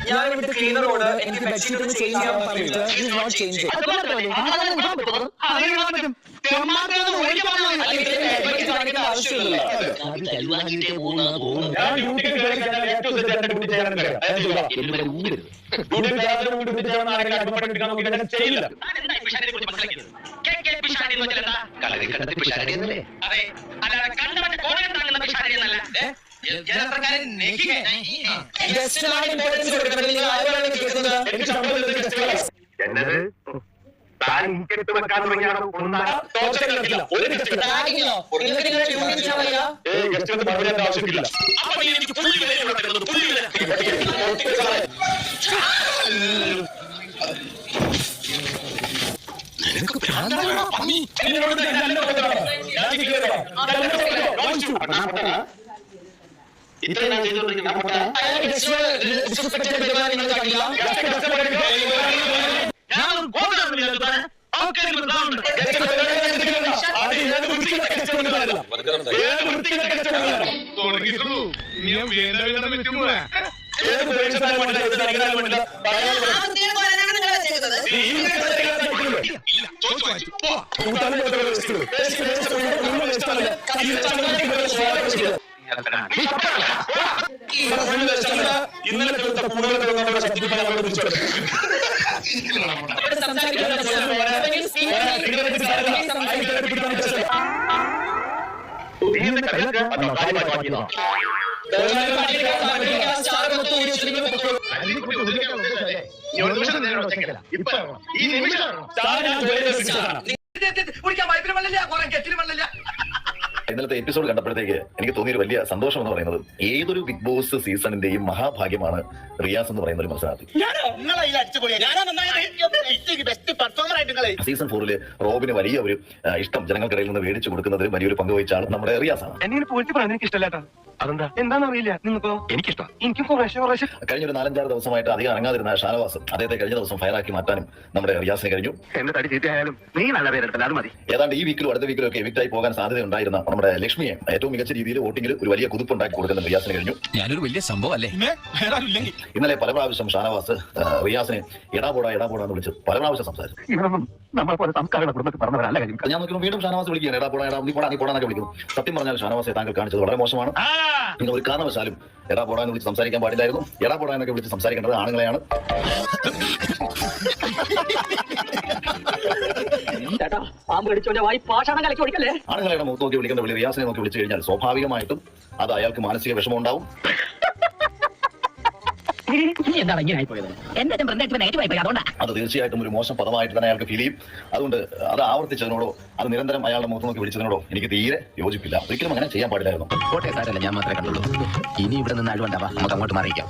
ഞാൻ ഇവിടുത്തെ ക്ലീനറോട് എനിക്ക് ബെഡ്ഷീറ്റ് ഒന്ന് ചേഞ്ച് ചെയ്യാൻ പറഞ്ഞിട്ട് he's not changing. ആവശ്യമില്ലല്ലോ. ഇന്നലത്തെ എപ്പിസോഡ് കണ്ടപ്പോഴത്തേക്ക് എനിക്ക് തോന്നിയൊരു വലിയ സന്തോഷം എന്ന് പറയുന്നത് ഏതൊരു ബിഗ് ബോസ് സീസണിന്റെയും മഹാഭാഗ്യമാണ് റിയാസ് എന്ന് പറയുന്ന ഒരു മത്സരാർത്ഥി. സീസൺ 4 റോബിന് വലിയ ഒരു ഇഷ്ടം ജനങ്ങൾക്കിടയിൽ നിന്ന് മേടിച്ചു കൊടുക്കുന്നത് വലിയൊരു പങ്ക് വഹിച്ച ആൾ നമ്മുടെ റിയാസാണ്. എന്താണെന്നറിയില്ല, നിങ്ങൾക്കോ? എനിക്കിഷ്ടം. എനിക്ക് കഴിഞ്ഞ ഒരു 4-5 ദിവസമായിട്ട് അധികം ഇറങ്ങാതിരുന്ന ഷാനവാസ് അദ്ദേഹത്തെ കഴിഞ്ഞ ദിവസം ഫയറാക്കി മാറ്റാനും നമ്മുടെ റിയാസിന് കഴിഞ്ഞു. ഏതാണ്ട് ഈ വീക്കിലും അടുത്ത വീക്കിലും ഒക്കെ എവിക്റ്റായി പോകാൻ സാധ്യത ഉണ്ടായിരുന്ന നമ്മുടെ ലക്ഷ്മിയെ ഏറ്റവും മികച്ച രീതിയിൽ വോട്ടിംഗിൽ ഒരു വലിയ കുതിപ്പുണ്ടാക്കി കൊടുക്കുന്ന റിയാസിന് കഴിഞ്ഞു. ഞാനൊരു വലിയ സംഭവം അല്ലേ. ഇന്നലെ പല പ്രാവശ്യം ഷാനവാസ് റിയാസിനെ എടാപോടാ എന്ന് വിളിച്ച് പല പ്രാവശ്യം സംസാരിച്ചു. ഞാൻ നോക്കുമ്പോൾ വീണ്ടും ഷാനവാസ് വിളിക്കുകയാണ്, എടാപോടാ എന്നൊക്കെ വിളിക്കുന്നു. സത്യം പറഞ്ഞാൽ ഷാനവാസെ താങ്കൾ കാണിച്ചത് വളരെ മോശമാണ്. നിങ്ങൾ ഒരു കാരണവശാലും എടാപോടാ എന്ന് വിളിച്ച് സംസാരിക്കാൻ പാടില്ലായിരുന്നു. എടാപോടാ എന്നൊക്കെ വിളിച്ച് സംസാരിക്കേണ്ടത് ആണുങ്ങളെയാണ്. ആണുങ്ങളെ മുഖത്ത് നോക്കി വിളിക്കേണ്ട വിളി റിയാസിനെ നോക്കി വിളിച്ചു കഴിഞ്ഞാൽ സ്വാഭാവികമായിട്ടും അത് അയാൾക്ക് മാനസിക വിഷമം ഉണ്ടാവും. അത് തീർച്ചയായിട്ടും ഒരു മോശം പദമായിട്ട് തന്നെ അയാൾക്ക് ഫീൽ ചെയ്യും. അതുകൊണ്ട് അത് ആവർത്തിച്ചതിനോടോ അത് നിരന്തരം അയാളുടെ മുഖത്ത് നോക്കി വിളിച്ചതിനോടോ എനിക്ക് തീരെ യോജിപ്പില്ല. ഒരിക്കലും അങ്ങനെ ചെയ്യാൻ പാടില്ലായിരുന്നു. ഞാൻ മാത്രമേ കണ്ടുള്ളൂ. ഇനി ഇവിടെ നിന്ന് അഴിവണ്ടാവാ, നമുക്ക് അങ്ങോട്ട് മാറിയിക്കാം.